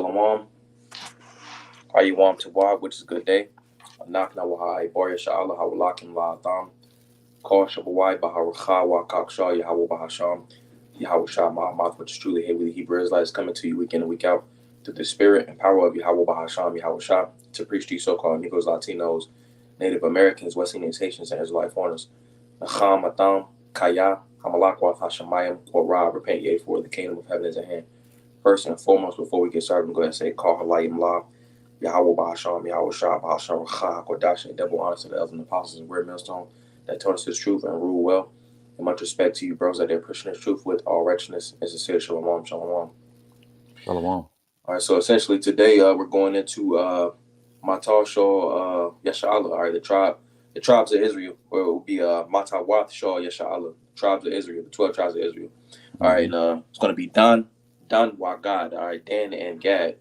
Shalom. Ayawam Tawab, which is good day. Knock na wahai, Boria Sha'ala, Hawalakim La Atham, Call Shabawai, Baharacha, Wakak Shah, Yahweh Bahasham, Yahweh Shah Mahamat, which is truly here with the Hebrew Israelites coming to you week in and week out through the spirit and power of Yahweh Bahasham, Yahweh Shah, to preach to you so called Negroes, Latinos, Native Americans, West Indians, Haitians, and Israelite foreigners. Nacham, Atham, Kaya, Hamalakwath, Hashemayim, Korah, repent ye for the kingdom of heaven is at hand. First and foremost, before we get started, I'm going to say, Call Halayim La. Yahweh Bahasham, Yahweh Shah, Bahasham Racha, Kodash, and double honors to the elders and apostles and weird millstone that taught us his truth and rule well. And much respect to you, bros, that they're pushing his truth with all righteousness and sincere shalom, shalom. Shalom. All right, so essentially today we're going into Matar Shah Yasha'Allah, all right, the tribes of Israel, or it will be Matawath Shah Yasha'Allah, tribes of Israel, the 12 tribes of Israel. All right, and it's going to be Dan, Wagad, all right, Dan and Gad.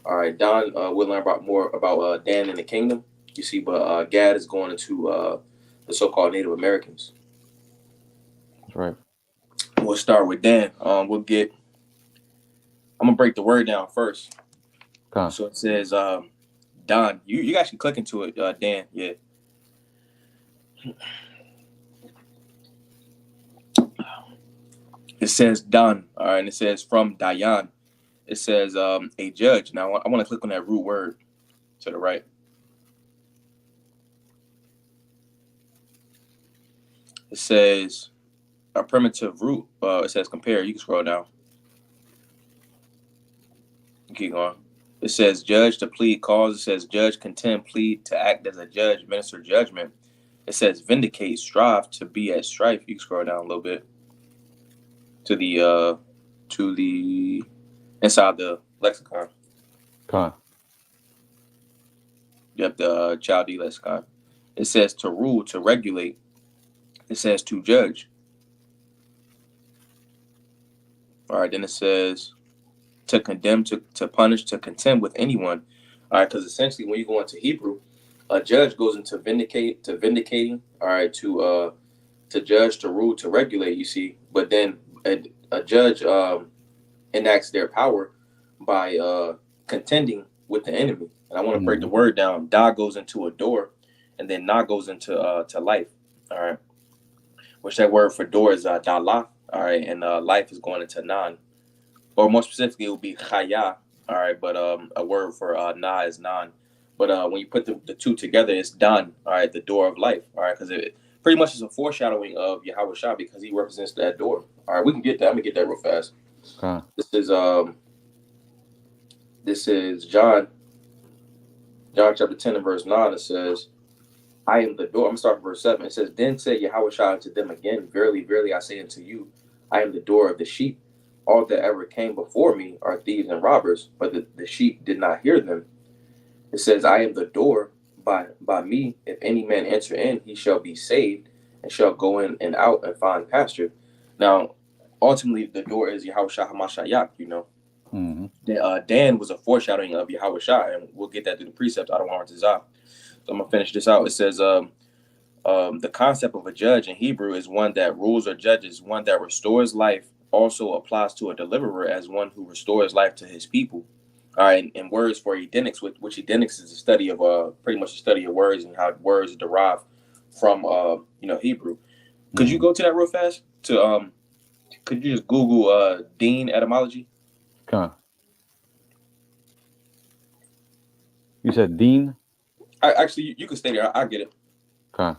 All right, Don, we'll learn more about Dan and the kingdom. You see, but Gad is going into the so-called Native Americans. That's right. We'll start with Dan. I'm gonna break the word down first. Okay. So it says Don. You actually click into it, Dan. Yeah. It says Don. All right, and it says from Dayan. It says a judge. Now I want to click on that root word to the right. It says a primitive root. It says compare. You can scroll down. Keep going. It says judge to plead cause. It says judge, contend, plead to act as a judge, minister judgment. It says vindicate, strive to be at strife. You can scroll down a little bit to the inside the lexicon. Okay. Yep, the Chaldee lexicon. It says to rule, to regulate. It says to judge. All right, then it says to condemn, to punish, to contend with anyone. All right, because essentially when you go into Hebrew, a judge goes into vindicating. All right, to judge, to rule, to regulate. You see, but then a judge enacts their power by contending with the enemy. And I want to break the word down. Da goes into a door, and then Na goes into to life. All right, which that word for door is Dalah. All right, and life is going into Nan. Or more specifically, it would be Chaya, all right, but a word for Na is Nan. But when you put the two together, it's Dan, all right, the door of life, all right, because it pretty much is a foreshadowing of Yahweh Shah because he represents that door. All right, we can get that. I'm going to get that real fast. Okay. This is John chapter 10 and verse 9. It says, I am the door. I'm going to start from verse 7. It says, Then said Yahweh Shah unto them again, Verily, verily, I say unto you, I am the door of the sheep. All that ever came before me are thieves and robbers, but the sheep did not hear them. It says, I am the door. By me, if any man enter in, he shall be saved, and shall go in and out and find pasture. Now, ultimately, the door is Yahweh Shah HaMashiach, you know. Dan was a foreshadowing of Yahweh Shah, and we'll get that through the precepts. I don't want to zap. So I'm going to finish this out. It says, the concept of a judge in Hebrew is one that rules or judges, one that restores life, also applies to a deliverer as one who restores life to his people. All right, and words for Edenics, which Edenics is a study of pretty much a study of words and how words derive from Hebrew. Could you go to that real fast? Could you just Google Dean etymology? Okay. You said Dean? Actually, you can stay there. I get it. Okay.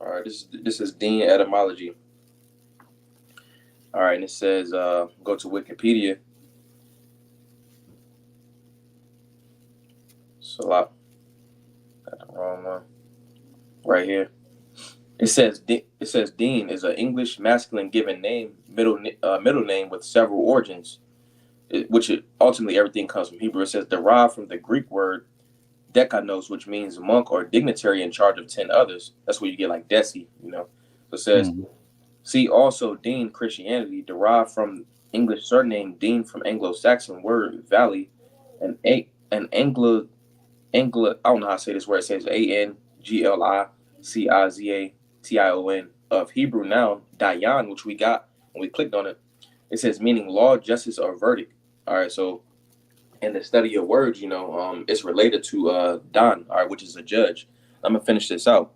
All right, this is Dean etymology. All right, and it says, go to Wikipedia. Got the wrong one. Right here. It says Dean is an English masculine given name, middle name with several origins, ultimately everything comes from Hebrew. It says derived from the Greek word dekanos, which means monk or dignitary in charge of 10 others. That's where you get like deci, you know. So it says, see also Dean Christianity, derived from English surname Dean from Anglo-Saxon word valley, and Anglo, I don't know how to say this word. It says ANGLICIZATION of Hebrew noun Dayan, which we got when we clicked on it. It says meaning law, justice, or verdict. All right, so And the study of words, it's related to Don, all right, which is a judge. I'm gonna finish this out.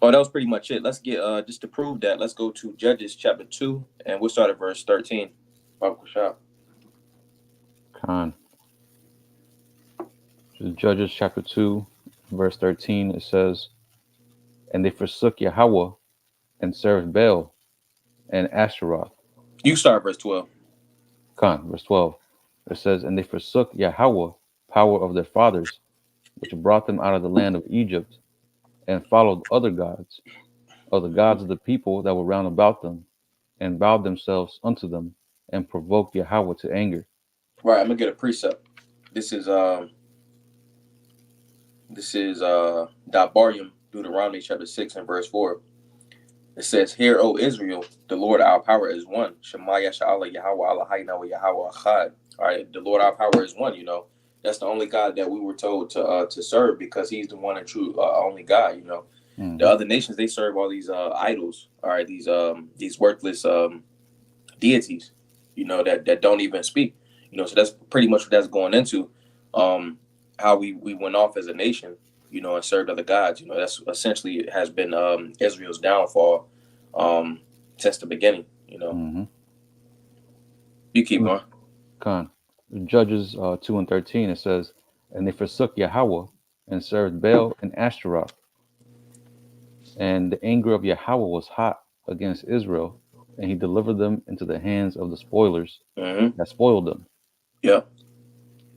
Oh, that was pretty much it. Let's get just to prove that. Let's go to Judges chapter 2, and we'll start at verse 13. Baba Kushab. Khan. Judges chapter 2, verse 13, it says, "And they forsook Yahweh and served Baal and Ashtaroth." You start verse 12. Khan, verse 12. It says, "And they forsook Yahweh, power of their fathers, which brought them out of the land of Egypt, and followed other gods, of the gods of the people that were round about them, and bowed themselves unto them, and provoked Yahweh to anger." Right, I'm gonna get a precept. This is Dabarium, Deuteronomy chapter 6 and verse 4. It says, "Hear, O Israel, the Lord our power is one. Shema Yasha'Allah Yahweh Eloheinu wa Yahweh Echad." All right, the Lord our power is one. That's the only God that we were told to serve, because He's the one and true only God. The other nations, they serve all these idols. All right, these worthless deities. That don't even speak. So that's pretty much what that's going into. How we went off as a nation, and served other gods. That's essentially has been Israel's downfall since the beginning. You keep going. Khan. Judges 2 and 13, it says, "And they forsook Yahweh and served Baal and Ashtaroth. And the anger of Yahweh was hot against Israel, and he delivered them into the hands of the spoilers that spoiled them. Yeah.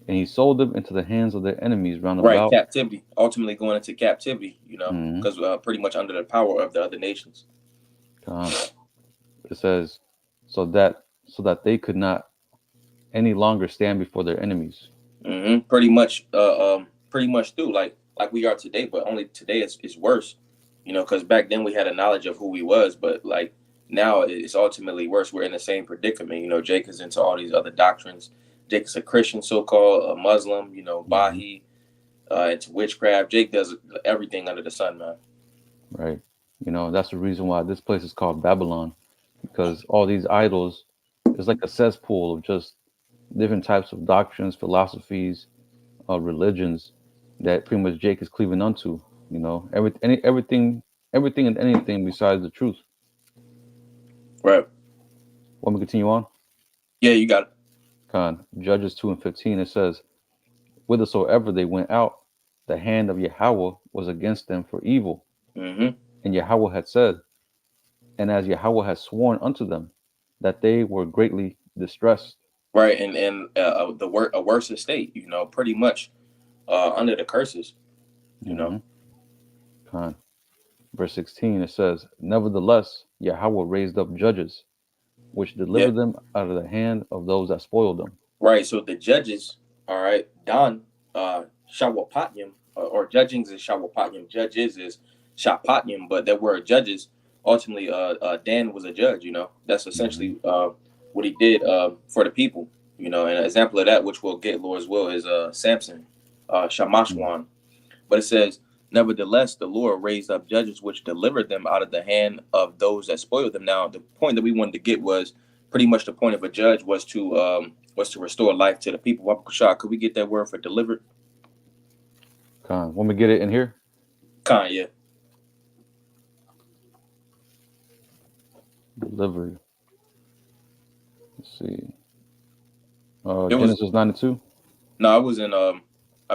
And he sold them into the hands of their enemies round Right, about." captivity. Ultimately going into captivity, because pretty much under the power of the other nations. It says, so that they could not any longer stand before their enemies. Pretty much do like we are today, but only today it's worse. Because back then we had a knowledge of who we was, but like now it's ultimately worse. We're in the same predicament. Jake is into all these other doctrines. Jake is a Christian, so-called, a Muslim, Baha'i, into witchcraft. Jake does everything under the sun, man. Right. That's the reason why this place is called Babylon, because all these idols is like a cesspool of just different types of doctrines, philosophies, religions that pretty much Jake is cleaving onto. Everything and anything besides the truth. Right. Want me to continue on? Yeah, you got it. Khan. Judges 2 and 15, it says, "Whithersoever they went out, the hand of Yahweh was against them for evil. And Yahweh had said, and as Yahweh had sworn unto them, that they were greatly distressed." Right, and a worse estate, pretty much under the curses, Khan. Verse 16, it says, "Nevertheless, Yahweh raised up judges, which delivered them out of the hand of those that spoiled them." Right, so the judges, all right, Don, Shawapatnyam, or judgings is Shawapatnyam, judges is Shapatnyam, but there were judges. Ultimately, Dan was a judge. That's essentially what he did for the people. And an example of that, which we'll get, Lord's will, is Samson, Shamashwan. But it says, "Nevertheless, the Lord raised up judges which delivered them out of the hand of those that spoiled them." Now, the point that we wanted to get was pretty much the point of a judge was to restore life to the people. Wabakusha, could we get that word for delivered? Khan. Want me to get it in here? Khan, yeah. Delivered. Let's see. Genesis 9:2. No, it was in.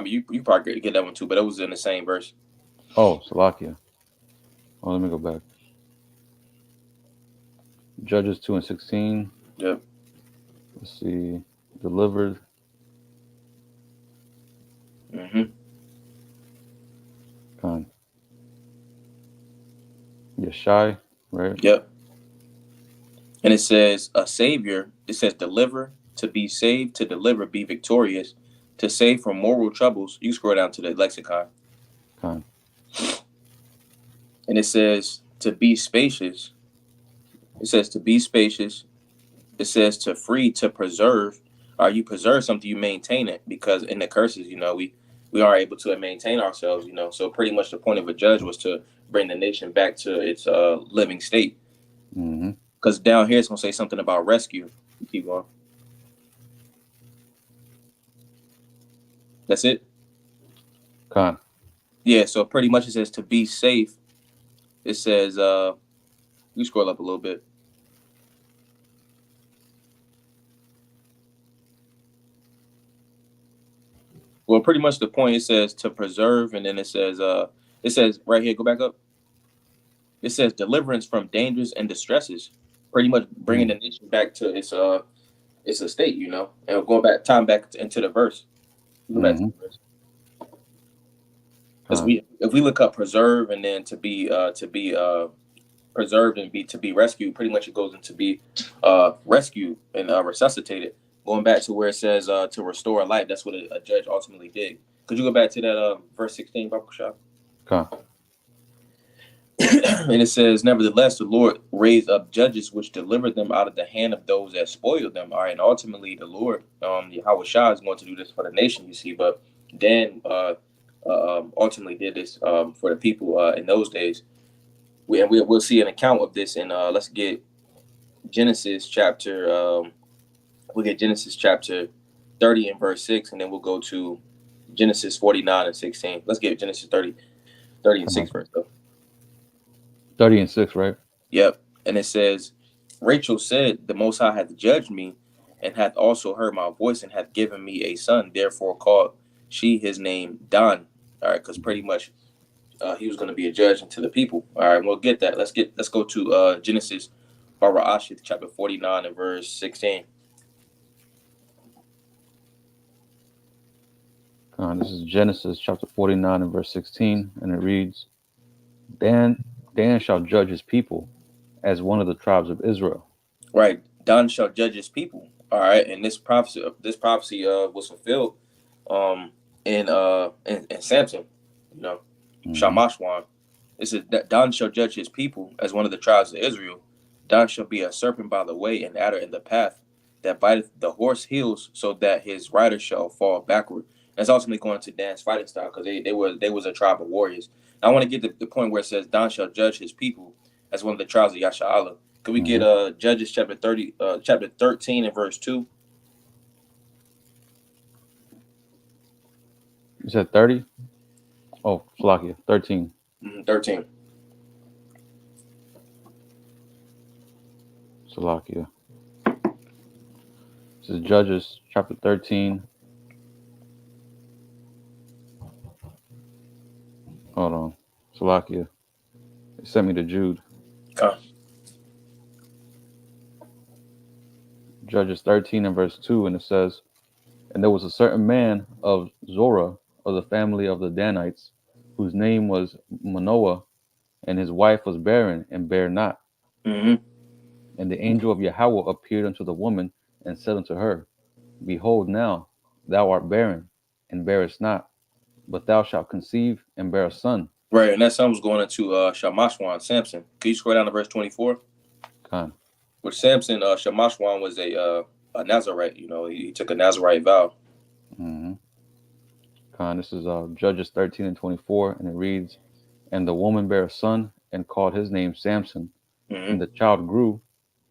You probably get that one too, but it was in the same verse. Oh, Salakia. Oh, let me go back. Judges 2 and 16. Yep. Let's see. Delivered. Khan. Yeshai, right? Yep. And it says a savior. It says deliver, to be saved, to deliver, be victorious, to save from moral troubles. You scroll down to the lexicon. Khan. And it says to be spacious. It says to be spacious. It says to free, to preserve. You preserve something, you maintain it, because in the curses, we are able to maintain ourselves. So pretty much the point of a judge was to bring the nation back to its living state. Because down here it's gonna say something about rescue. Keep going. That's it. Con. Yeah. So pretty much it says to be safe. It says you scroll up a little bit. Well, pretty much the point, it says to preserve, and then it says right here, go back up. It says deliverance from dangers and distresses, pretty much bringing the nation back to its estate, you know, and going back time back into the verse. Go back to the verse. Because if we look up preserve and then to be preserved and to be rescued, pretty much it goes into be rescued and resuscitated. Going back to where it says to restore a life, that's what a judge ultimately did. Could you go back to that verse 16, Bible Shop? Okay. And it says, nevertheless, the Lord raised up judges which delivered them out of the hand of those that spoiled them. All right, and ultimately the Lord, Yahweh Shah, is going to do this for the nation, you see. But Dan ultimately did this for the people in those days. We'll see an account of this in let's get Genesis chapter. We'll get Genesis chapter 30 and verse 6, and then we'll go to Genesis 49 and 16. Let's get Genesis 30 and 6 first, though. 30 and 6, right? Yep. And it says, Rachel said, the Most High hath judged me, and hath also heard my voice, and hath given me a son. Therefore called she his name Dan. All right, because pretty much he was going to be a judge unto the people. All right, we'll get that. Let's go to Genesis Barashith chapter 49 and verse 16. This is Genesis chapter 49 and verse 16, and it reads, Dan shall judge his people as one of the tribes of Israel. Right, Dan shall judge his people. All right, and this prophecy was fulfilled in Samson, you know, Shamashwan. It says that Dan shall judge his people as one of the tribes of Israel. Dan shall be a serpent by the way, and adder in the path, that biteth the horse heels, so that his rider shall fall backward. That's ultimately going to Dan's fighting style, because they was a tribe of warriors. Now, I want to get the point where it says Dan shall judge his people as one of the tribes of Yasha'Allah. Could we get Judges chapter 13 and verse 2? You said 30? Oh, Salakia, 13. 13. Salakia. This is Judges chapter 13. Hold on. Salakia. They sent me to Jude. Judges 13 and verse 2, and it says, and there was a certain man of Zorah, of the family of the Danites, whose name was Manoah, and his wife was barren and bare not. And the angel of Yahweh appeared unto the woman and said unto her, behold, now thou art barren and bearest not, but thou shalt conceive and bear a son. Right, and that son was going into Shamashwan, Samson. Can you scroll down to verse 24? Con. Which Samson, Shamashwan was a Nazarite. You know, he took a Nazarite vow. Con, this is Judges 13 and 24, and it reads, and the woman bare a son and called his name Samson. And the child grew,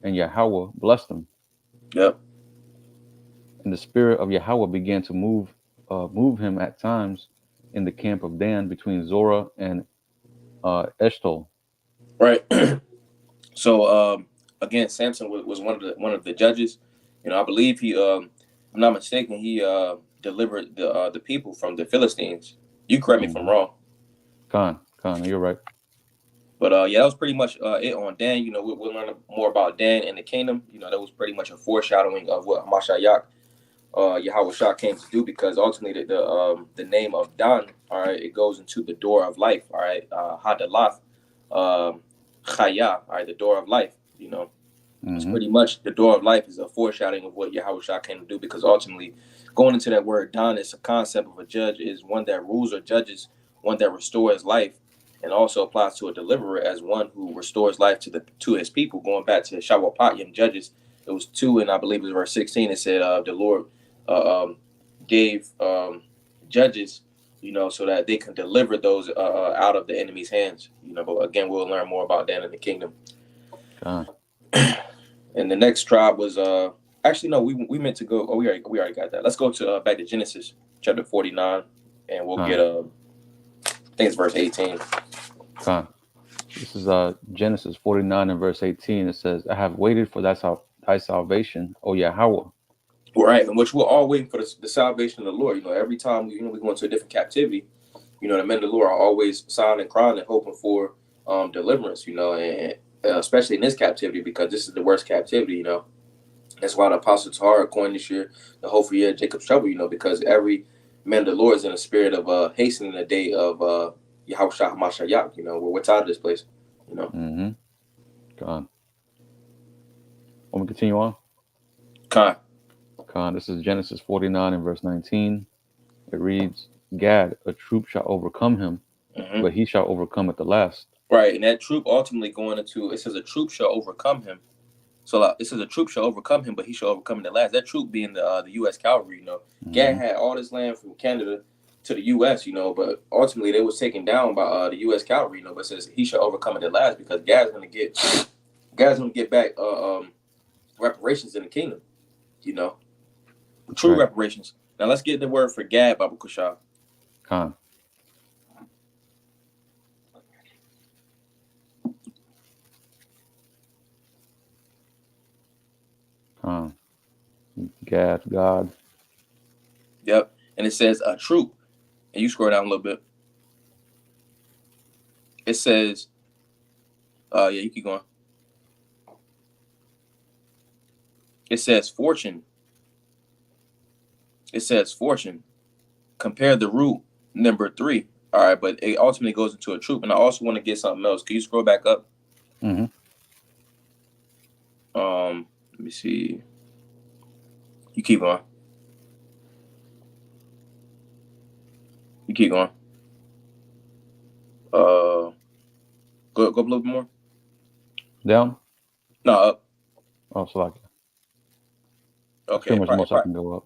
and Yahweh blessed him. Yep. And the spirit of Yahweh began to move him at times in the camp of Dan between Zorah and Eshtaol. Right. So again, Samson was one of the judges. You know, I believe he, if I'm not mistaken, he delivered the people from the Philistines. You correct me if I'm wrong. Con, you're right. But yeah, that was pretty much it on Dan. You know, we'll learn more about Dan and the kingdom. You know, that was pretty much a foreshadowing of what Mashayak, Yahweh Shah came to do, because ultimately the name of Dan, all right, it goes into the door of life, all right, Hadalath, Chaya, all right, the door of life. You know, it's pretty much the door of life is a foreshadowing of what Yahweh Shah came to do, because ultimately going into that word Dan is a concept of a judge, is one that rules or judges, one that restores life, and also applies to a deliverer as one who restores life to his people. Going back to Shawapatyam Judges, it was 2, and I believe it was verse 16. It said the Lord gave judges, you know, so that they can deliver those out of the enemy's hands. You know, but again, we'll learn more about Dan and the kingdom. And the next tribe was actually no, we meant to go. Oh, we already got that. Let's go to back to Genesis. chapter 49, and we'll get I think it's verse 18. This is Genesis 49 and verse 18. It says, I have waited for thy salvation, O Yahweh. Right, and which we're all waiting for the salvation of the Lord. Every time we go into a different captivity, the men of the Lord are always sighing and crying and hoping for deliverance, and especially in this captivity, because this is the worst captivity, That's why the Apostle Tahar coined this year the hope for year Jacob's trouble, because every man of the Lord is in a spirit of hastening the day of Yahushua HaMashiach, we're tired of this place, Mm-hmm. God. Want me to continue on? Khan. This is Genesis 49 and verse 19. It reads, Gad, a troop shall overcome him, but he shall overcome at the last. Right, and that troop ultimately going into, it says a troop shall overcome him. So it says a troop shall overcome him, but he shall overcome at the last. That troop being the U.S. cavalry, Gad had all this land from Canada to the U.S., but ultimately they was taken down by the U.S. cavalry, but it says he shall overcome at the last, because Gad's going to get back reparations in the kingdom, true reparations. Now let's get the word for Gad, Baba Kushal. Khan. Gad, God. Yep, and it says a troop, and you scroll down a little bit. It says, yeah, you keep going. It says fortune. It says fortune. Compare the root number 3. All right, but it ultimately goes into a troop. And I also want to get something else. Can you scroll back up? Mm-hmm. Let me see. You keep going. You keep going. Go up a little bit more. Down? No, up. Oh, so like. Okay. Much more I can go up.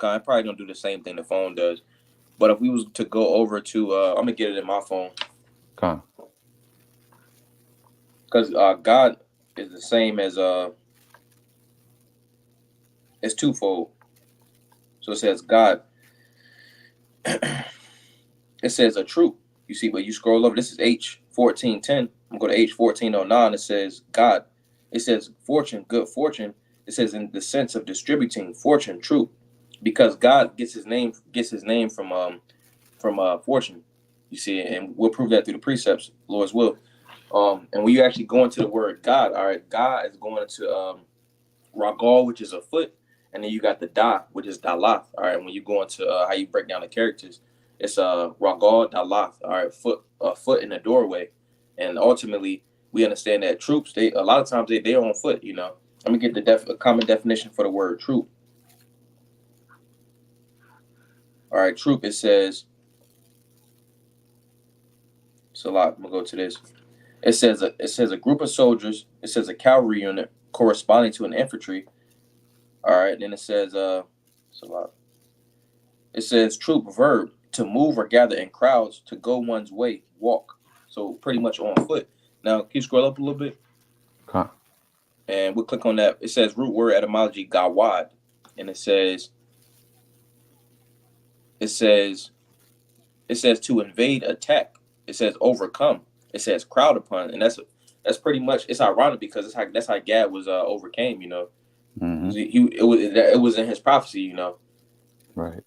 I probably don't do the same thing the phone does. But if we was to go over to, I'm gonna get it in my phone. Because God is the same as it's twofold. So it says God. It says a troop. You see, but you scroll over. This is H1410. I'm going to H1409. It says God. It says fortune, good fortune. It says in the sense of distributing fortune, troop, because God gets his name from fortune. You see, and we'll prove that through the precepts, Lord's will. And when you actually go into the word God, all right, God is going to Ragal, which is a foot, and then you got the Da, which is Dalath. All right, when you go into how you break down the characters, it's Ragal Dalath. All right, foot in the doorway, and ultimately we understand that troops, a lot of times they're on foot. Let me get the common definition for the word troop. All right, troop. It says. It's a lot. I'm gonna go to this. It says a group of soldiers. It says a cavalry unit corresponding to an infantry. All right, then it says it's a lot. It says troop, verb, to move or gather in crowds, to go one's way, walk. So pretty much on foot. Now, can you scroll up a little bit? Okay. And we'll click on that. It says root word etymology, gawad. And it says to invade, attack. It says overcome. It says crowd upon. And that's pretty much, it's ironic because that's how Gad was overcame, Mm-hmm. It was in his prophecy, Right.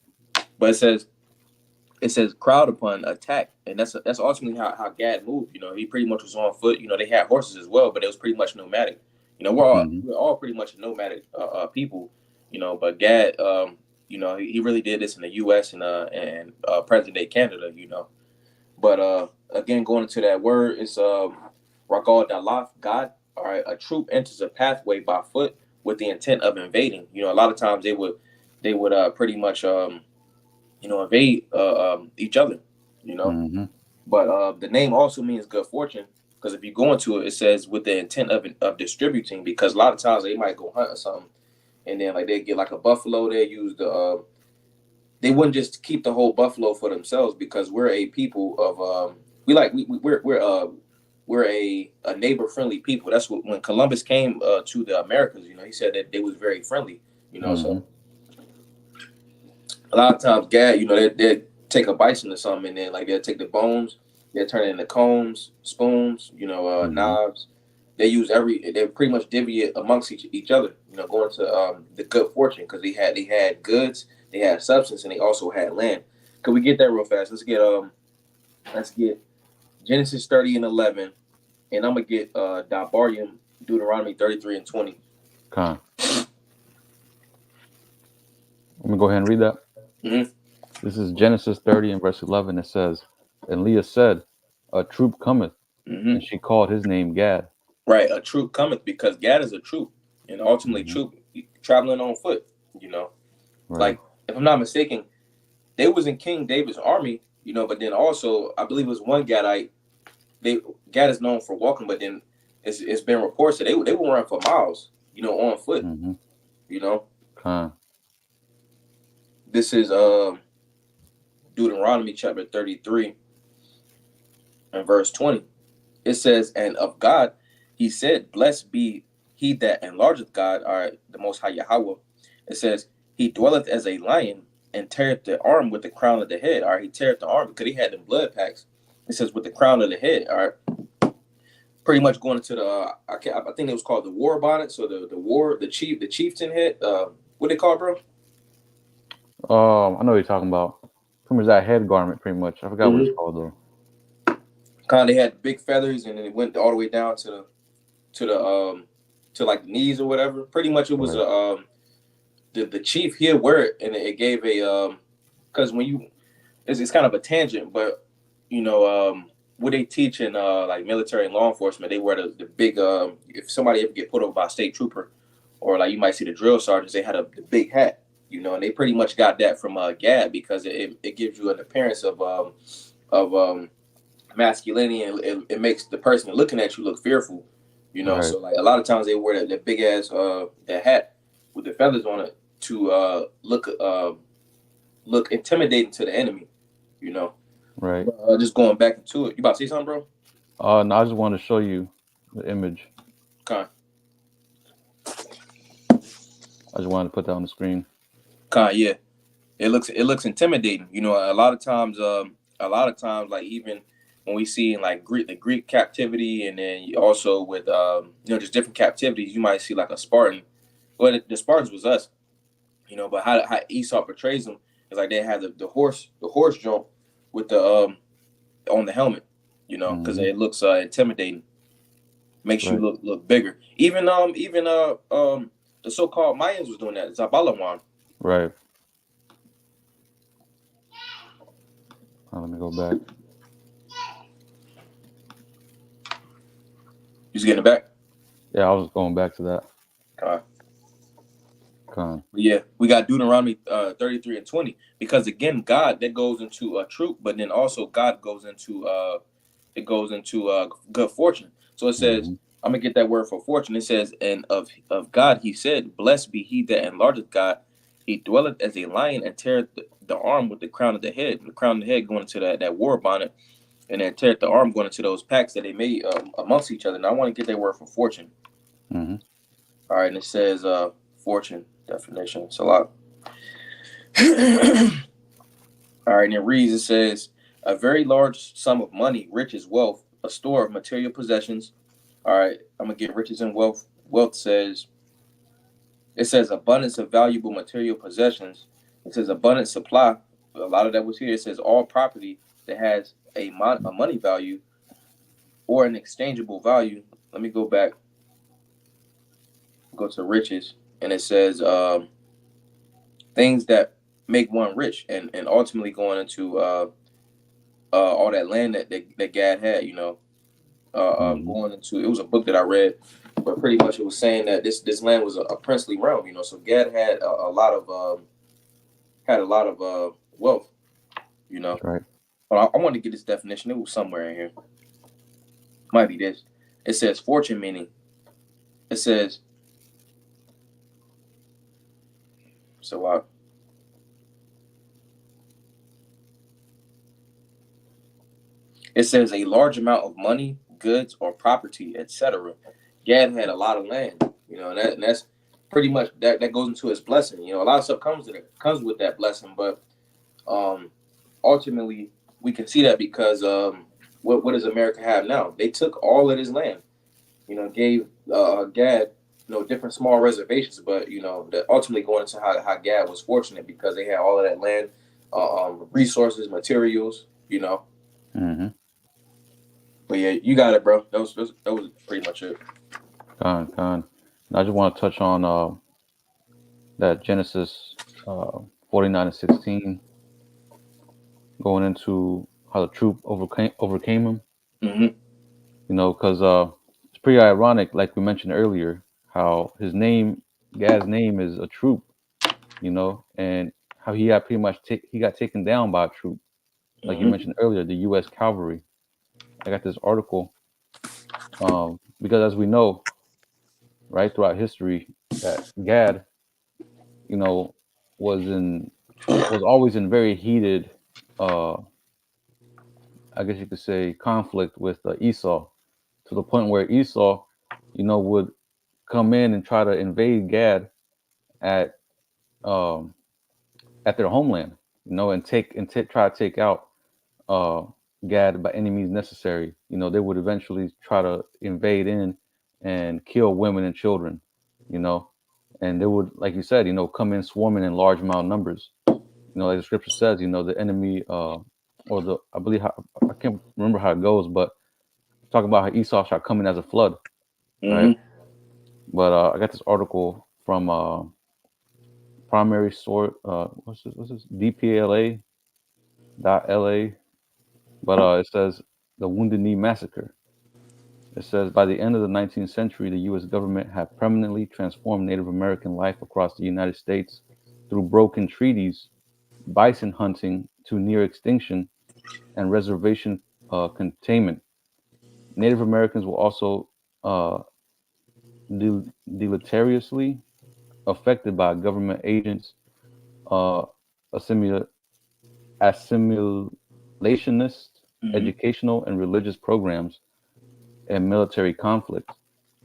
But it says crowd upon, attack, and that's ultimately how Gad moved. He pretty much was on foot. They had horses as well, but it was pretty much nomadic. We're all pretty much nomadic people. But Gad, he really did this in the U.S. and present day Canada. But again, going into that word, it's Ragal Dalath, God. All right, a troop enters a pathway by foot with the intent of invading. A lot of times they would pretty much invade each other. Mm-hmm. But the name also means good fortune, because if you go into it, it says with the intent of distributing, because a lot of times they might go hunt or something, and then like they get like a buffalo, they use they wouldn't just keep the whole buffalo for themselves, because we're a people of we're a neighbor friendly people. That's what, when Columbus came to the Americas, he said that they was very friendly, Mm-hmm. So A lot of times, Gad, they take a bison or something, and then like they'll take the bones, they'll turn it into combs, spoons, Hmm. knives. They pretty much divvy it amongst each other. Going to the good fortune because they had goods, they had substance, and they also had land. Could we get that real fast? Let's get Genesis 30:11, and I'm gonna get Dabarium Deuteronomy 33:20. Con. Let me go ahead and read that. Mm-hmm. This is Genesis 30 and verse 11. It says, "And Leah said, A troop cometh, Mm-hmm. and she called his name Gad." Right, a troop cometh because Gad is a troop, and ultimately Hmm. troop traveling on foot. You know, Right. like if I'm not mistaken, they was in King David's army. But then also I believe it was one Gadite. Gad is known for walking, but then it's been reports that they will run for miles. On foot. Hmm. You know, Con. this is Deuteronomy chapter 33 and verse 20. It says, "And of God, he said, Blessed be he that enlargeth God, or the Most High Yahweh." It says, "He dwelleth as a lion and teareth the arm with the crown of the head." All right, he teareth the arm because he had the blood packs. It says, "With the crown of the head." All right, pretty much going into the I think it was called the war bonnet. So the chieftain head. What they call it, bro? I know what you're talking about. Pretty much that head garment, pretty much. I forgot what it's Mm-hmm. called though. Kind of had big feathers, and then it went all the way down to the to like the knees or whatever. Pretty much, it was Right. a the chief here wear it, and it gave a because when you it's kind of a tangent, but what they teach in like military and law enforcement, they wear the big if somebody ever get put over by a state trooper, or like you might see the drill sergeants, they had the big hat, and they pretty much got that from Gad because it gives you an appearance of masculinity, and it makes the person looking at you look fearful, Right. so like a lot of times they wear that big ass that hat with the feathers on it to look intimidating to the enemy, you know. Right. But, just going back into it, you about to say something, bro? No, I just wanted to show you the image. Con, I just wanted to put that on the screen. yeah, it looks intimidating. A lot of times, like even when we see in like the Greek captivity, and then also with just different captivities, you might see like a Spartan. Well, the Spartans was us, but how Esau portrays them is like they have the horse jump with the on the helmet, because Hmm. it looks intimidating, makes you Right. look bigger. Even the so-called Mayans was doing that. Zabalawan. Right. Let me go back. You just getting it back. Yeah, I was going back to that. Uh, Con. but yeah, we got Deuteronomy 33:20 because again, God that goes into a troop, but then also God goes into good fortune. So it says, Hmm. I'm gonna get that word for fortune. It says, and of God he said, Blessed be he that enlargeth God. He dwelleth as a lion and teareth the arm with the crown of the head. And the crown of the head going into that war bonnet, and then teareth the arm going into those packs that they made amongst each other. Now I want to get that word for fortune. Hmm. All right, and it says fortune definition. It's a lot. All right, and it reads, it says, a very large sum of money, riches, wealth, a store of material possessions. All right, I'm gonna get riches and wealth. It says abundance of valuable material possessions. It says abundant supply. A lot of that was here. It says all property that has a money value or an exchangeable value. Let me go back, go to riches, and it says things that make one rich, and ultimately going into all that land that Gad had. Hmm. Going into it was a book that I read, but pretty much it was saying that this land was a princely realm. So Gad had a lot of wealth. You know, That's right. but I wanted to get this definition. It was somewhere in here. Might be this. It says fortune meaning. It says so. It says a large amount of money, goods, or property, etc. Gad had a lot of land. And that's pretty much that goes into his blessing. You know, a lot of stuff comes with that blessing, but um, ultimately we can see that because what does America have now? They took all of his land. You know, gave Gad different small reservations, but that ultimately going into how Gad was fortunate because they had all of that land, resources, materials. Mm-hmm. But yeah, you got it, bro. That was pretty much it. Con, con. And I just want to touch on that Genesis 49 and 16, going into how the troop overcame him. Hmm. Because it's pretty ironic, like we mentioned earlier, how Gad's name is a troop. And how he got pretty much he got taken down by a troop, like you Hmm. mentioned earlier, the U.S. Cavalry. I got this article because as we know, right throughout history, that Gad, you know, was in was always in very heated, uh, I guess you could say, conflict with Esau, to the point where Esau, would come in and try to invade Gad at um, at their homeland, and try to take out uh, Gad by any means necessary. They would eventually try to invade in and kill women and children. You know, and they would, like you said, come in swarming in large amount numbers. Like the scripture says, the enemy, or I believe I can't remember how it goes, but talking about how Esau shall come in as a flood, right? Hmm. But I got this article from primary source. What's this? DPLA.LA. But it says the Wounded Knee Massacre. It says by the end of the 19th century, the U.S. government had permanently transformed Native American life across the United States through broken treaties, bison hunting to near extinction, and reservation containment. Native Americans were also uh, deleteriously affected by government agents, uh, assimil- assimilationist, Hmm. educational, and religious programs, and military conflict.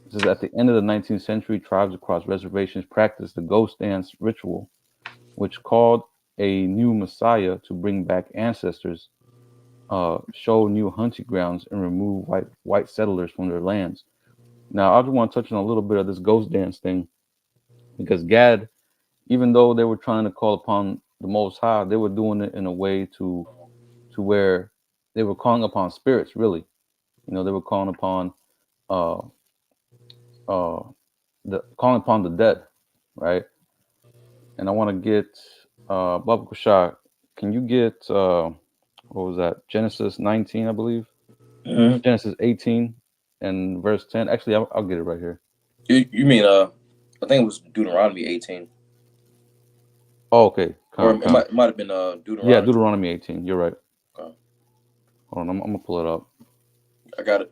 This is at the end of the 19th century, tribes across reservations practiced the ghost dance ritual, which called a new messiah to bring back ancestors, show new hunting grounds, and remove white settlers from their lands. Now, I just want to touch on a little bit of this ghost dance thing because Gad, even though they were trying to call upon the Most High, they were doing it in a way to where they were calling upon spirits. Really, they were uh, uh, calling upon the dead, right? And I want to get Baba Kushak. Can you get what was that? Genesis 19, I believe. Hmm. Genesis 18 and verse 10. Actually, I'll get it right here. You mean I think it was Deuteronomy 18, Oh, okay. or Con, con. it might have been Yeah, Deuteronomy. Deuteronomy 18. You're right. Okay, Hold on, I'm gonna pull it up. I got it.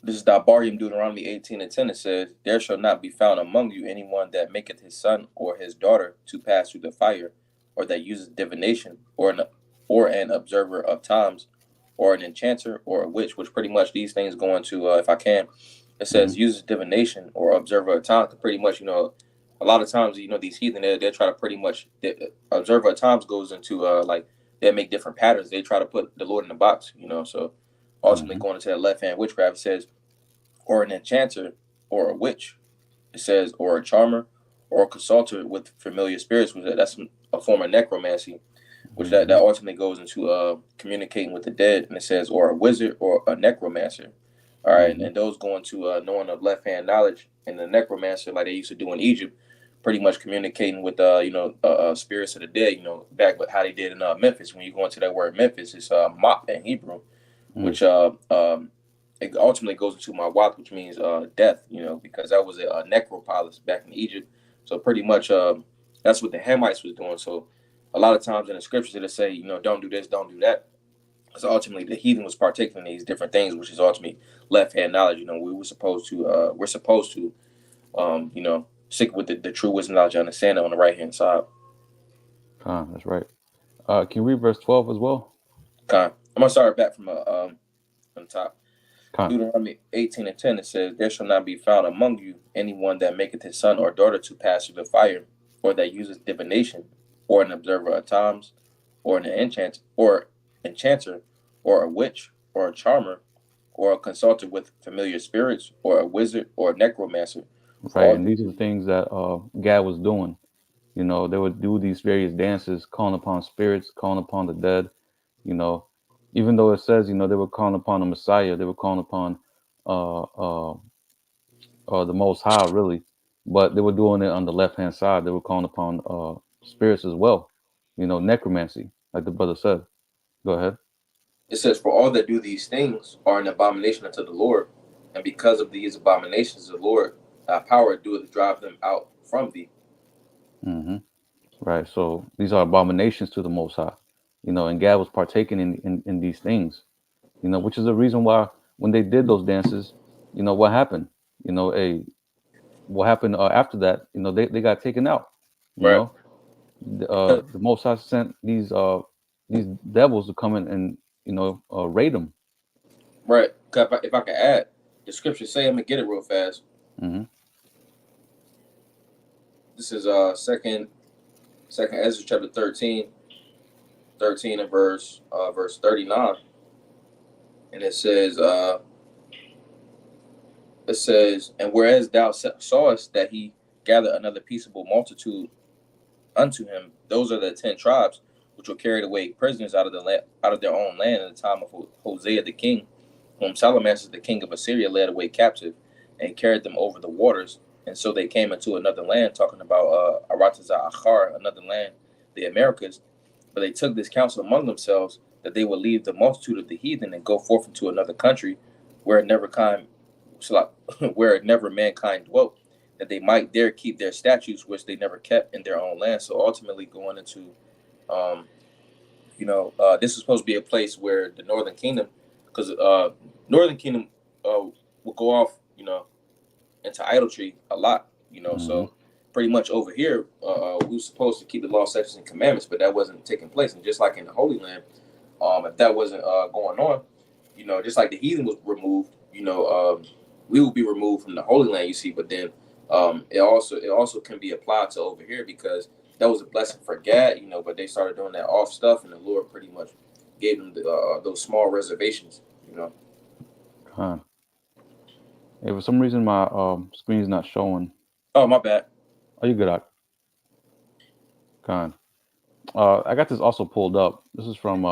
This is Dabarium Deuteronomy 18 and 10. It says, "There shall not be found among you anyone that maketh his son or his daughter to pass through the fire, or that uses divination, or an observer of times, or an enchanter, or a witch," which pretty much these things go into, if I can, it Hmm. says uses divination or observer of times to pretty much, a lot of times, these heathen, they try to pretty much, observer of times goes into, like, they make different patterns. They try to put the Lord in the box, so ultimately Hmm. going into that left hand witchcraft, it says, or an enchanter, or a witch. It says, or a charmer, or a consulter with familiar spirits. That's a form of necromancy, which that Hmm. ultimately goes into communicating with the dead. And it says, or a wizard, or a necromancer. All right, Hmm. and those go into knowing of left hand knowledge, and the necromancer, like they used to do in Egypt, pretty much communicating with spirits of the dead. Back with how they did in Memphis. When you go into that word Memphis, it's mop in Hebrew, Hmm. which it ultimately goes into my Mawat, which means death, because that was a necropolis back in Egypt. So pretty much that's what the Hamites was doing. So a lot of times in the scriptures it'll say, don't do this, don't do that. Because ultimately the heathen was partaking in these different things, which is ultimately left hand knowledge. We're supposed to stick with the true wisdom, knowledge, and understanding on the right hand side. Con, that's right. Can you read verse 12 as well? Okay. I'm gonna start back from the top. Con. Deuteronomy 18:10, it says, "There shall not be found among you anyone that maketh his son or daughter to pass through the fire, or that useth divination, or an observer of times, or an enchanter, or a witch, or a charmer, or a consulter with familiar spirits, or a wizard, or a necromancer." For Right, all and these are the things that Gad was doing. You know, they would do these various dances, calling upon spirits, calling upon the dead. You know, even though it says, you know, they were calling upon the Messiah, they were calling upon uh, uh, the Most High, really, but they were doing it on the left hand side. They were calling upon spirits as well. You know, necromancy, like the brother said. Go ahead. it says, "For all that do these things are an abomination unto the Lord, and because of these abominations, the Lord power doeth drive them out from thee." Hmm. Right. So these are abominations to the Most High. You know, and Gad was partaking in these things. You know, which is the reason why when they did those dances, you know, what happened? You know, what happened after that? You know, they got taken out. You Right. know, the Most High sent these devils to come in and you know raid them. Right. If I can add, the scriptures say, I'm gonna get it real fast. Hmm. This is second Ezra chapter 13 and verse 39. And it says, "And whereas thou sawest that he gathered another peaceable multitude unto him, those are the 10 tribes which were carried away prisoners out of out of their own land in the time of Hosea the king, whom Salmanaser the king of Assyria led away captive, and carried them over the waters. And so they came into another land," talking about Arataza Achar, another land, the Americas. "But they took this counsel among themselves, that they would leave the multitude of the heathen and go forth into another country, where never kind, where never mankind dwelt, that they might there keep their statutes, which they never kept in their own land." So ultimately, going into, um, this is supposed to be a place where the Northern Kingdom, because Northern Kingdom will go off, into idolatry a lot, Hmm. So pretty much over here, we were supposed to keep the law, statutes, and commandments, but that wasn't taking place. And just like in the Holy Land, if that wasn't going on, just like the heathen was removed, we will be removed from the Holy Land. You see, but then it also can be applied to over here, because that was a blessing for Gad, but they started doing that off stuff, and the Lord pretty much gave them those small reservations. Con. Hey, for some reason my screen's not showing. Oh, my bad. Are you good, Con? I got this also pulled up. This is from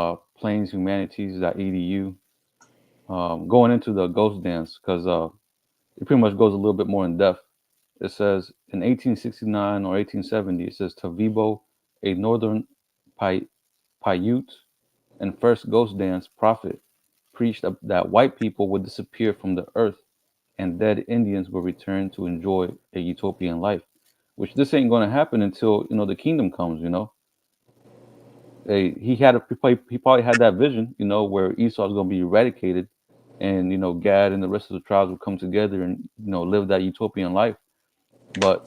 plainshumanities.edu. Going into the ghost dance because it pretty much goes a little bit more in depth. It says in 1869 or 1870, it says Tavibo, a northern Paiute and first ghost dance prophet, preached that white people would disappear from the earth and dead Indians will return to enjoy a utopian life. Which this ain't going to happen until the kingdom comes. He probably had that vision, where Esau's going to be eradicated, and Gad and the rest of the tribes will come together and live that utopian life. But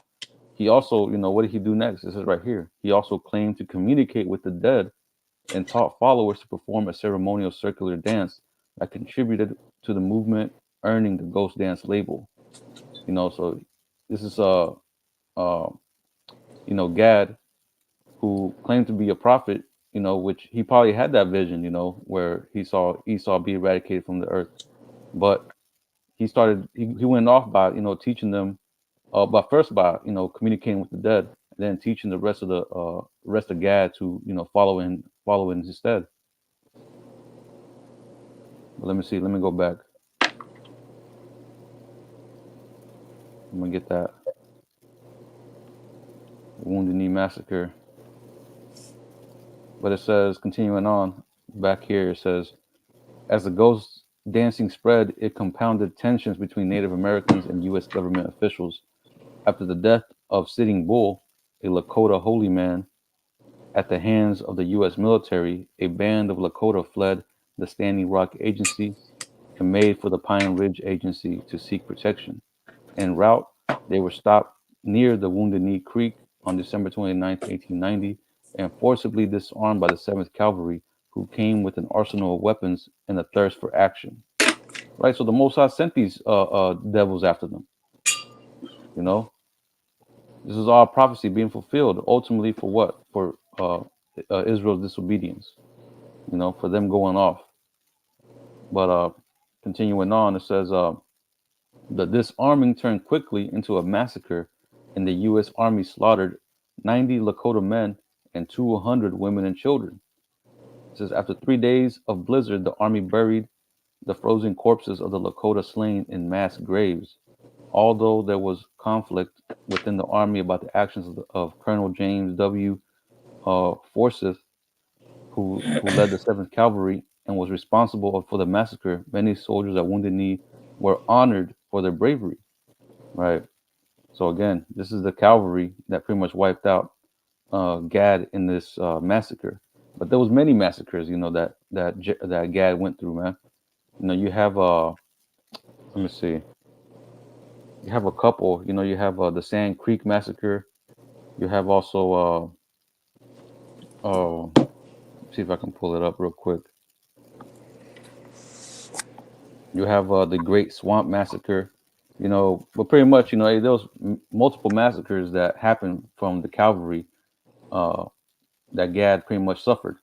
he also, what did he do next? This is right here. He also claimed to communicate with the dead and taught followers to perform a ceremonial circular dance that contributed to the movement, earning the ghost dance label. So this is uh Gad, who claimed to be a prophet, which he probably had that vision, where he saw Esau be eradicated from the earth. But he went off by, teaching them, but first by, communicating with the dead, and then teaching the rest of Gad to, follow in his stead. But let me see. Let me go back. I'm gonna get that Wounded Knee massacre. But it says, continuing on back here, it says, as the ghost dancing spread, it compounded tensions between Native Americans and U.S. government officials. After the death of Sitting Bull, a Lakota holy man, at the hands of the U.S. military, a band of Lakota fled the Standing Rock Agency and made for the Pine Ridge Agency to seek protection. En route, they were stopped near the Wounded Knee Creek on December 29, 1890, and forcibly disarmed by the 7th Cavalry, who came with an arsenal of weapons and a thirst for action. right? So the Most High sent these devils after them. You know, this is all prophecy being fulfilled. Ultimately, for what? For Israel's disobedience. You know, for them going off. But continuing on, it says the disarming turned quickly into a massacre, and the U.S. Army slaughtered 90 Lakota men and 200 women and children. It says after 3 days of blizzard, the army buried the frozen corpses of the Lakota slain in mass graves. Although there was conflict within the army about the actions of Colonel James W. Forsyth, who led the 7th Cavalry and was responsible for the massacre, many soldiers at Wounded Knee were honored for their bravery. Right. So again, this is the cavalry that pretty much wiped out Gad in this massacre. But there was many massacres, you know, that Gad went through, man. You know, you have let me see, you have a couple. You know, you have the Sand Creek massacre. You have also see if I can pull it up real quick. You have the Great Swamp massacre. You know, but pretty much, you know, there was multiple massacres that happened from the cavalry uh, that Gad pretty much suffered.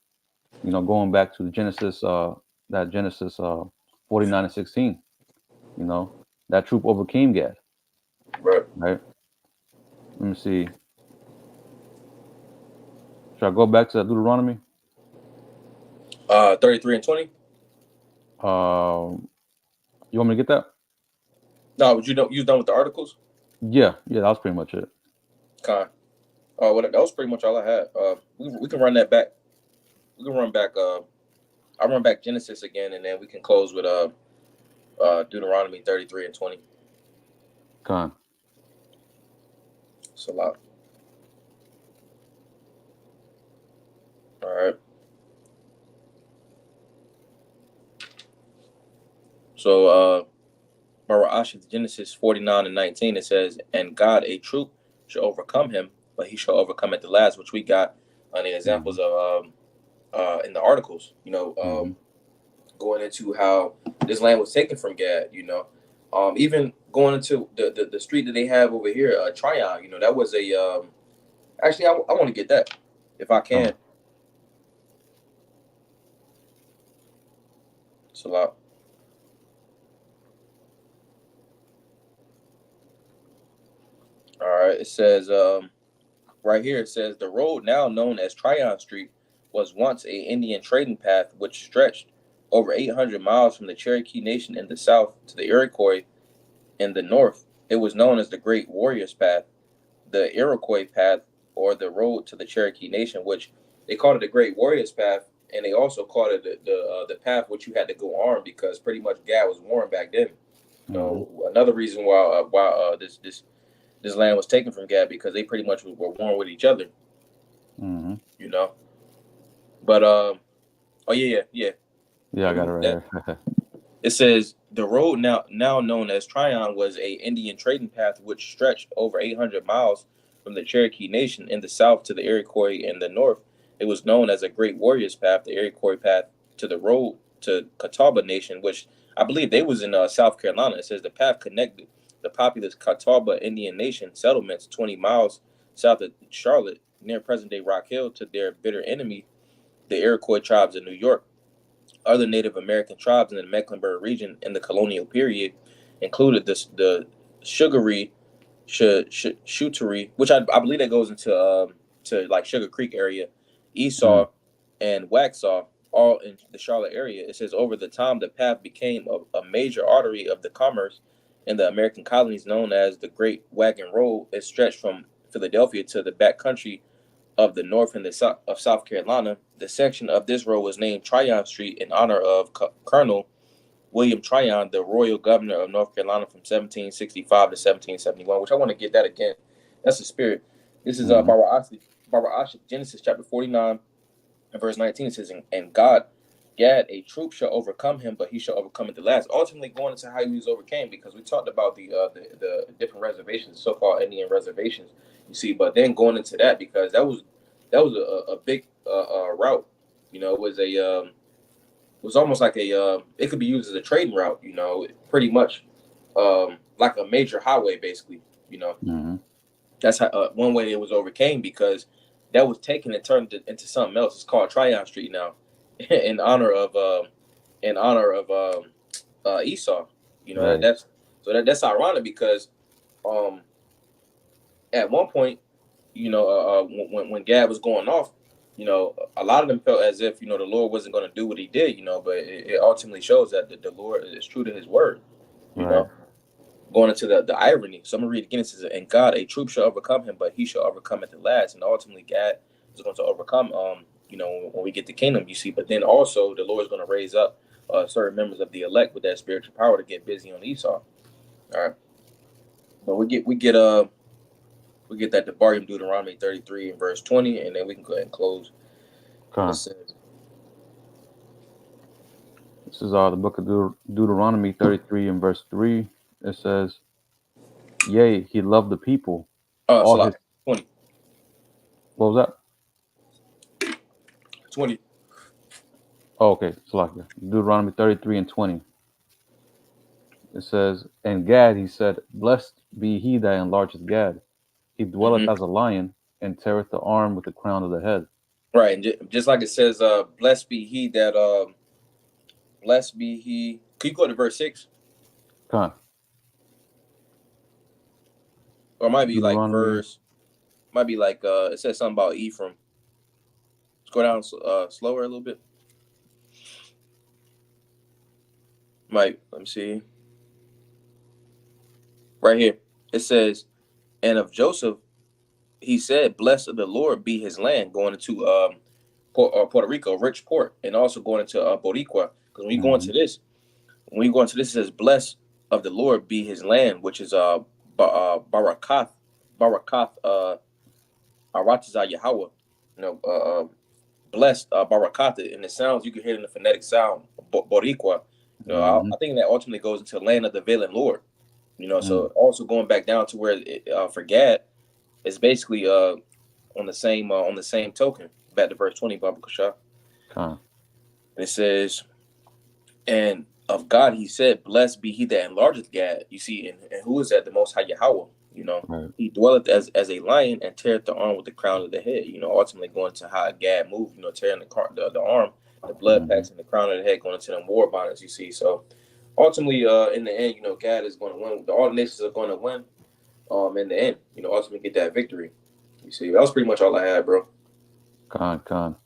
You know, going back to the Genesis, that Genesis 49 and 16. You know, that troop overcame Gad. Right. Right. Let me see. Should I go back to that Deuteronomy? 33 and 20. You want me to get that? No, but you done with the articles? Yeah, that was pretty much it. Con. Well, that was pretty much all I had. We can run that back. We can run back. I'll run back Genesis again, and then we can close with Deuteronomy 33 and 20. Con. It's a lot. All right. So, Bara'ash, Genesis 49 and 19, it says, "And God, a troop, shall overcome him, but he shall overcome at the last," which we got on the examples of in the articles. You know, going into how this land was taken from Gad. You know, even going into the street that they have over here, Tryon. You know, that was a actually I want to get that if I can. It's a lot. All right, it says right here. It says the road now known as Tryon Street was once a Indian trading path which stretched over 800 miles from the Cherokee Nation in the south to the Iroquois in the north. It was known as the Great Warriors Path, the Iroquois Path, or the road to the Cherokee Nation, which they called it the Great Warriors Path, and they also called it the path which you had to go armed because pretty much Gad was warring back then. So another reason why this land was taken from Gad because they pretty much were warring with each other. You know, but oh yeah. Yeah, I got it right here. It says the road now known as Tryon was a Indian trading path which stretched over 800 miles from the Cherokee Nation in the south to the Iroquois in the north. It was known as a Great Warriors Path, the Iroquois Path to the road to Catawba Nation, which I believe they was in South Carolina. It says the path connected the populous Catawba Indian Nation settlements 20 miles south of Charlotte, near present-day Rock Hill, to their bitter enemy, the Iroquois tribes of New York. Other Native American tribes in the Mecklenburg region in the colonial period included the Sugaree, Shootery, which I believe that goes into to like Sugar Creek area, Esau, and Waxhaw, all in the Charlotte area. It says over the time the path became a major artery of the commerce in the American colonies known as the Great Wagon Road. It stretched from Philadelphia to the back country of the north and the south of South Carolina. The section of this road was named Tryon Street in honor of Colonel William Tryon, the royal governor of North Carolina from 1765 to 1771, which I want to get that again. That's the spirit. This is Barbara Ashley, Genesis chapter 49 and verse 19. It says, and God, Gad, a troop shall overcome him, but he shall overcome at the last. Ultimately going into how he was overcame, because we talked about the different reservations, so-called Indian reservations, you see, but then going into that, because that was a big route. You know, it was was almost like it could be used as a trading route, pretty much like a major highway, basically. Hmm. That's how one way it was overcame, because that was taken and turned into something else. It's called Tryon Street now, in honor of Esau. Right. That's ironic, because um at one point, when Gad was going off, a lot of them felt as if the Lord wasn't going to do what He did, but it ultimately shows that the Lord is true to His word. You Right. know, going into the irony. So I'm gonna read again. It says, "And God, a troop shall overcome him, but he shall overcome at the last." And ultimately, God is going to overcome. When we get the kingdom, you see. But then also, the Lord is going to raise up certain members of the elect with that spiritual power to get busy on Esau. All right, but we get that debarking Deuteronomy 33 and verse 20, and then we can go ahead and close. And it Con. says, This is the book of Deuteronomy 33 and verse 3. It says, "Yea, he loved the people. All his." Salak 20, What was that? 20. Oh, okay. Salakia. Deuteronomy 33 and 20. It says, "And Gad, he said, Blessed be he that enlargeth Gad. He dwelleth Mm-hmm. as a lion, and teareth the arm with the crown of the head." Right, and just like it says, blessed be he. Can you go to verse 6? Con. Or it might be like Deuteronomy. it says something about Ephraim. Let's go down slower a little bit. Let me see. Right here. It says, "And of Joseph, he said, Blessed of the Lord be his land," going into Puerto Rico, rich port, and also going into Boricua. Because Hmm. when we go into this, it says, "Blessed of the Lord be his land," which is Barakath, Aratazah Yahweh. Blessed Barakata, and it sounds, you can hear it in the phonetic sound, Boricua. Hmm. I think that ultimately goes into land of the veiling Lord. So Mm. also going back down to where for Gad, it's basically on the same token. Back to verse 20, Baba Kasha. Con. And it says, "And of God he said, Blessed be he that enlargeth Gad." You see, and who is that? The Most High Yahweh. Right. He dwelleth as a lion, and teareth the arm with the crown of the head. Ultimately going to how Gad moved. Tearing the arm, the blood Hmm. packs in the crown of the head, going into them war bonnets. You see, so ultimately, in the end, Gad is going to win. All the nations are going to win. In the end, ultimately get that victory. You see, that was pretty much all I had, bro. Con. Con.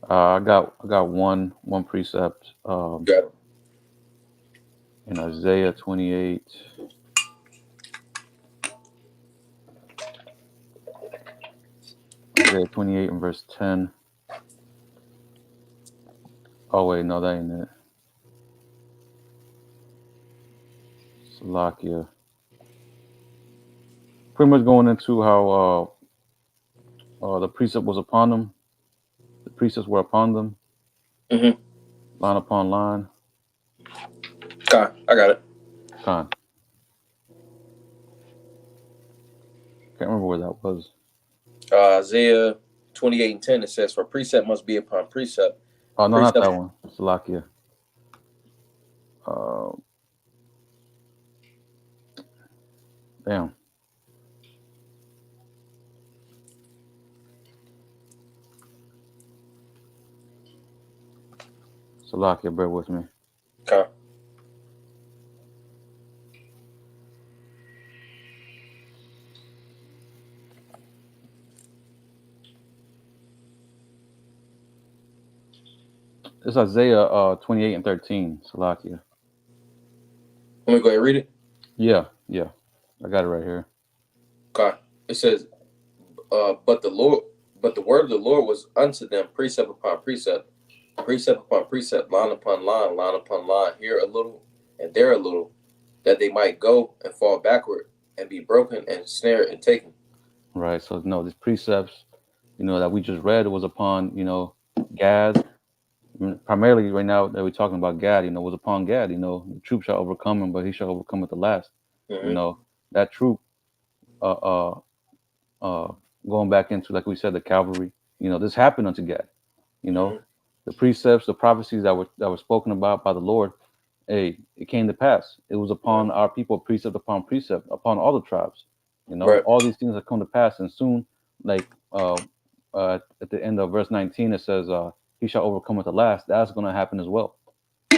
I got one precept Got it. in Isaiah 28. Isaiah 28 and verse 10. Oh wait, no, that ain't it. Salakia. Pretty much going into how the precept was upon them. The precepts were upon them, Mm-hmm. line upon line. I got it. Con. Can't remember where that was. Isaiah 28:10. It says, "For precept must be upon precept, Oh no, not precept." that one. Salakia. Uh, damn. Salakia, bear with me. Okay. It's Isaiah 28 and 13. Salakia. Let me go ahead and read it. Yeah, yeah. I got it right here. Okay. It says, but the word of the Lord was unto them precept upon precept, precept upon precept, line upon line, here a little and there a little, that they might go and fall backward and be broken and snared and taken." Right. So no, these precepts, that we just read was upon, Gad. Primarily right now that we're talking about Gad, was upon Gad, the troop shall overcome him, but he shall overcome at the last. You Mm-hmm. know, that troop uh uh uh going back into, like we said, the cavalry, this happened unto Gad, you Mm-hmm. know. the precepts, the prophecies that were spoken about by the Lord, hey, it came to pass. It was upon our people, precept upon precept, upon all the tribes. You know, Right. all these things have come to pass, and soon, like at the end of verse 19, it says, "He shall overcome at the last." That's going to happen as well.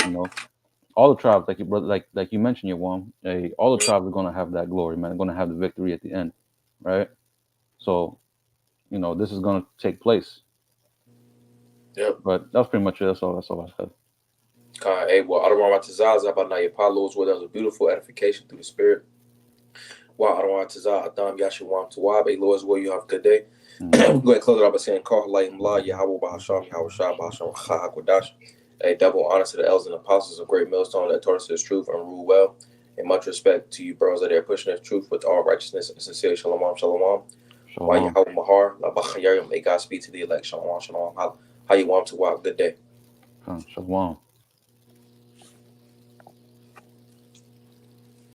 You know, all the tribes, like you brother, like you mentioned, your one, hey, all the tribes are going to have that glory, man. They're going to have the victory at the end, right? So, you know, this is going to take place. Yep. But that's pretty much it. That's all I said. Hey, well, I don't want to Zaza about now. Apollos, where there was a beautiful edification through the Spirit. Wow, I don't want to Zaza Adam Yashawam Tawab. Hey, Lord's will you have a good day. Mhm. Go ahead and close it up by saying, Call Light La Yahweh Bahasham, Yahweh Shah Bahasham Hakwadash. A double honor to the elders and apostles of Great Millstone that taught us this truth and rule well. And much respect to you, bros, that are pushing this truth with all righteousness and sincerity. Shalom, shalom. Why Shalom. Yahweh Mahar, La Bachayim, may God speak to the elect. Shalom, shalom. How you want to walk? Good day. Shalom.